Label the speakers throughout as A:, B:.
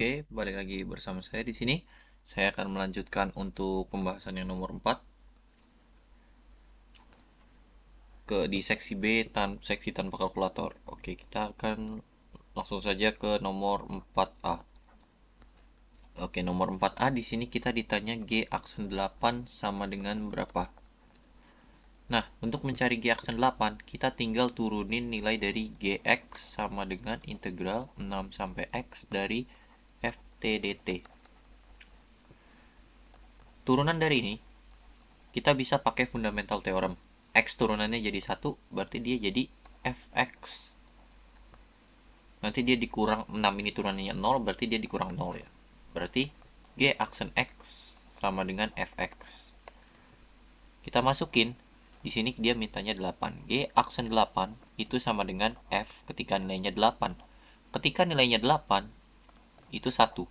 A: Oke, balik lagi bersama saya di sini. Saya akan melanjutkan untuk pembahasan yang nomor 4 di seksi B seksi tanpa kalkulator. Oke, kita akan langsung saja ke nomor 4A. Oke, nomor 4A di sini kita ditanya G aksen 8 sama dengan berapa? Nah, untuk mencari G aksen 8, kita tinggal turunin nilai dari Gx sama dengan integral 6 sampai X dari FTDT. Turunan dari ini kita bisa pakai fundamental theorem. X turunannya jadi 1, berarti dia jadi fx. Nanti dia dikurang 6 ini turunannya 0, berarti dia dikurang 0 ya. Berarti G aksen X sama dengan fx. Kita masukin, di sini dia mintanya 8. G aksen 8 itu sama dengan f ketika nilainya 8. Ketika nilainya 8, itu 1.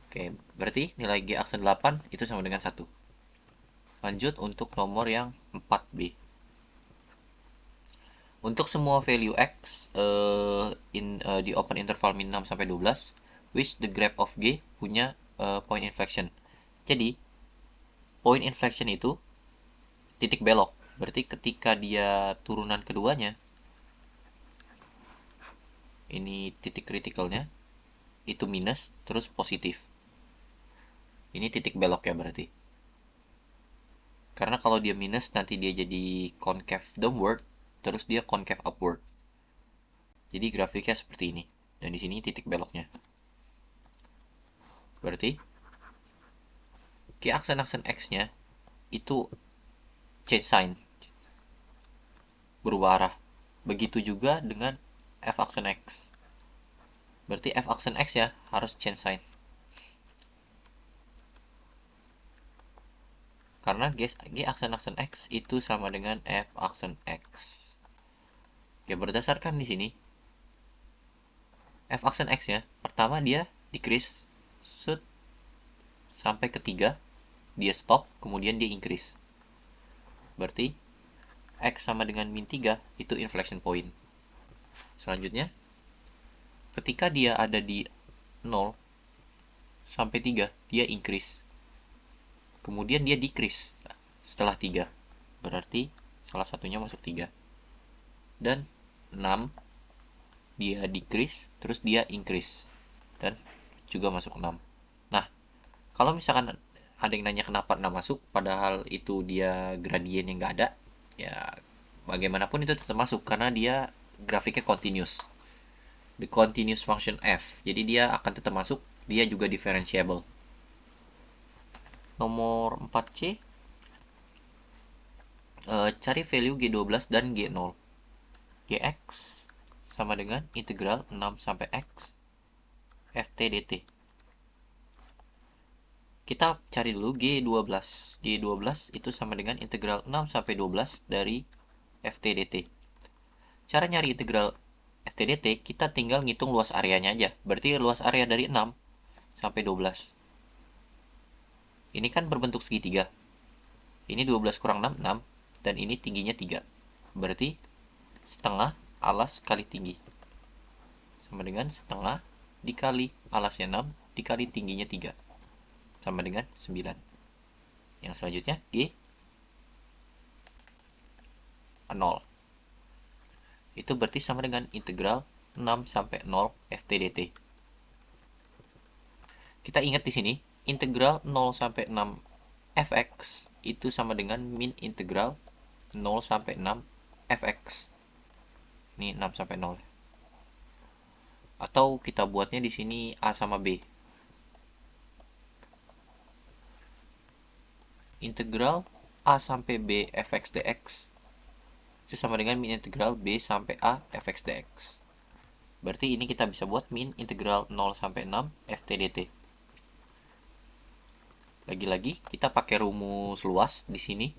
A: Oke, berarti nilai G aksen 8 itu sama dengan 1. Lanjut untuk nomor yang 4B. Untuk semua value X di open interval min 6 sampai 12, which the graph of G punya point inflection. Jadi, point inflection itu titik belok. Berarti ketika dia turunan keduanya, ini titik kritikalnya, itu minus, terus positif. Ini titik belok ya berarti. Karena kalau dia minus, nanti dia jadi concave downward, terus dia concave upward. Jadi grafiknya seperti ini. Dan di sini titik beloknya. Berarti Q aksen-aksen X-nya itu change sign, berubah arah. Begitu juga dengan F aksen X. Berarti F aksen X ya harus change sign. Karena G aksen-aksen X itu sama dengan F aksen X. Oke, berdasarkan di sini F aksen X ya, pertama dia decrease shoot sampai ketiga, dia stop, kemudian dia increase. Berarti X sama dengan min 3 itu inflection point. Selanjutnya, ketika dia ada di 0 sampai 3, dia increase. Kemudian dia decrease setelah 3. Berarti salah satunya masuk 3. Dan 6 dia decrease, terus dia increase. Dan juga masuk 6. Nah, kalau misalkan ada yang nanya kenapa 6 masuk, padahal itu dia gradien yang nggak ada, ya bagaimanapun itu tetap masuk karena dia grafiknya continuous. The continuous function f. Jadi dia akan tetap masuk, dia juga differentiable. Nomor 4C, cari value G12 dan G0. Gx sama dengan integral 6 sampai X ft dt. Kita cari dulu G12. G12 itu sama dengan integral 6 sampai 12 dari ft dt. Cara nyari integral ft dt, kita tinggal ngitung luas areanya aja. Berarti luas area dari 6 sampai 12. Ini kan berbentuk segitiga. Ini 12 kurang 6, 6. Dan ini tingginya 3. Berarti setengah alas kali tinggi. Sama dengan setengah dikali alasnya 6 dikali tingginya 3. Sama dengan 9. Yang selanjutnya G 0. Itu berarti sama dengan integral 6 sampai 0 ft dt. Kita ingat di sini integral 0 sampai 6 fx itu sama dengan min integral 0 sampai 6 fx. Ini 6 sampai 0. Atau kita buatnya di sini A sama B. Integral A sampai B fx dx itu sama dengan min integral B sampai A fx dx. Berarti ini kita bisa buat min integral 0 sampai 6 ft dt. Lagi-lagi kita pakai rumus luas di sini.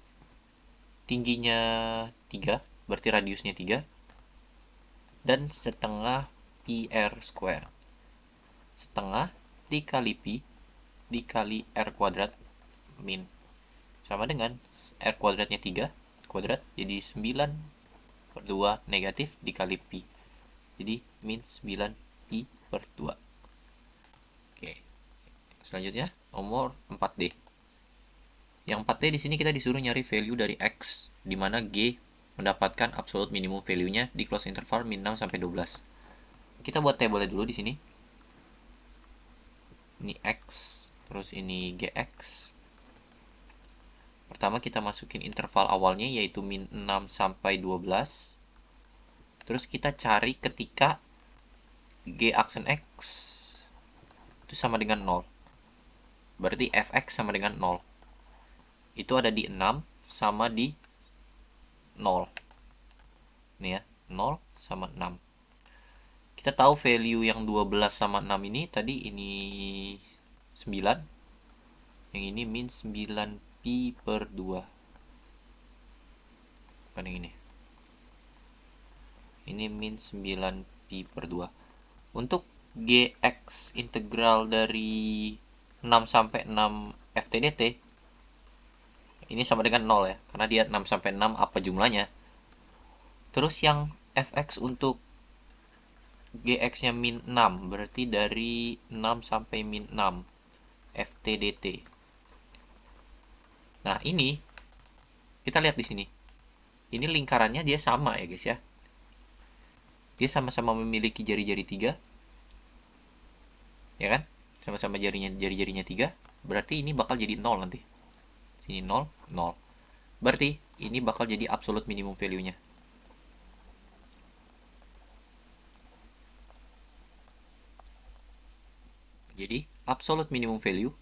A: Tingginya 3, berarti radiusnya 3. Dan setengah pi r square. Setengah dikali pi dikali r kuadrat min. Sama dengan r kuadratnya 3 kuadrat, jadi 9 per 2 negatif dikali pi. Jadi min 9 pi per 2. Selanjutnya nomor 4D. Yang 4D di sini kita disuruh nyari value dari X, di mana G mendapatkan absolute minimum value-nya di close interval min 6 sampai 12. Kita buat tabelnya dulu di sini. Ini X, terus ini GX. Pertama kita masukin interval awalnya yaitu min 6 sampai 12. Terus kita cari ketika G aksen X itu sama dengan 0. Berarti Fx sama dengan 0. Itu ada di 6 sama di 0. Nih ya, 0 sama 6. Kita tahu value yang 12 sama 6 ini tadi ini 9. Yang ini min 9 pi per 2. Bukan yang ini. Ini min 9 pi per 2. Untuk Gx integral dari 6 sampai 6 FTDT ini sama dengan 0 ya, karena dia 6 sampai 6 apa jumlahnya. Terus yang Fx untuk Gx-nya min 6, berarti dari 6 sampai min 6 FTDT. Nah, ini kita lihat di sini. Ini lingkarannya dia sama ya, guys ya. Dia sama-sama memiliki jari-jari 3. Ya kan? Sama-sama jari-jarinya 3. Berarti ini bakal jadi 0 nanti. Sini 0, 0. Berarti ini bakal jadi absolute minimum value-nya. Jadi, absolute minimum value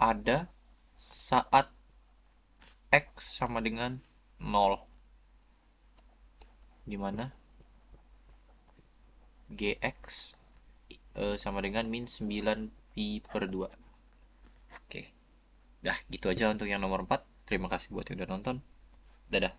A: ada saat X sama dengan 0. Dimana Gx sama dengan min 9 pi per 2. Oke. Dah, gitu aja untuk yang nomor 4. Terima kasih buat yang udah nonton. Dadah.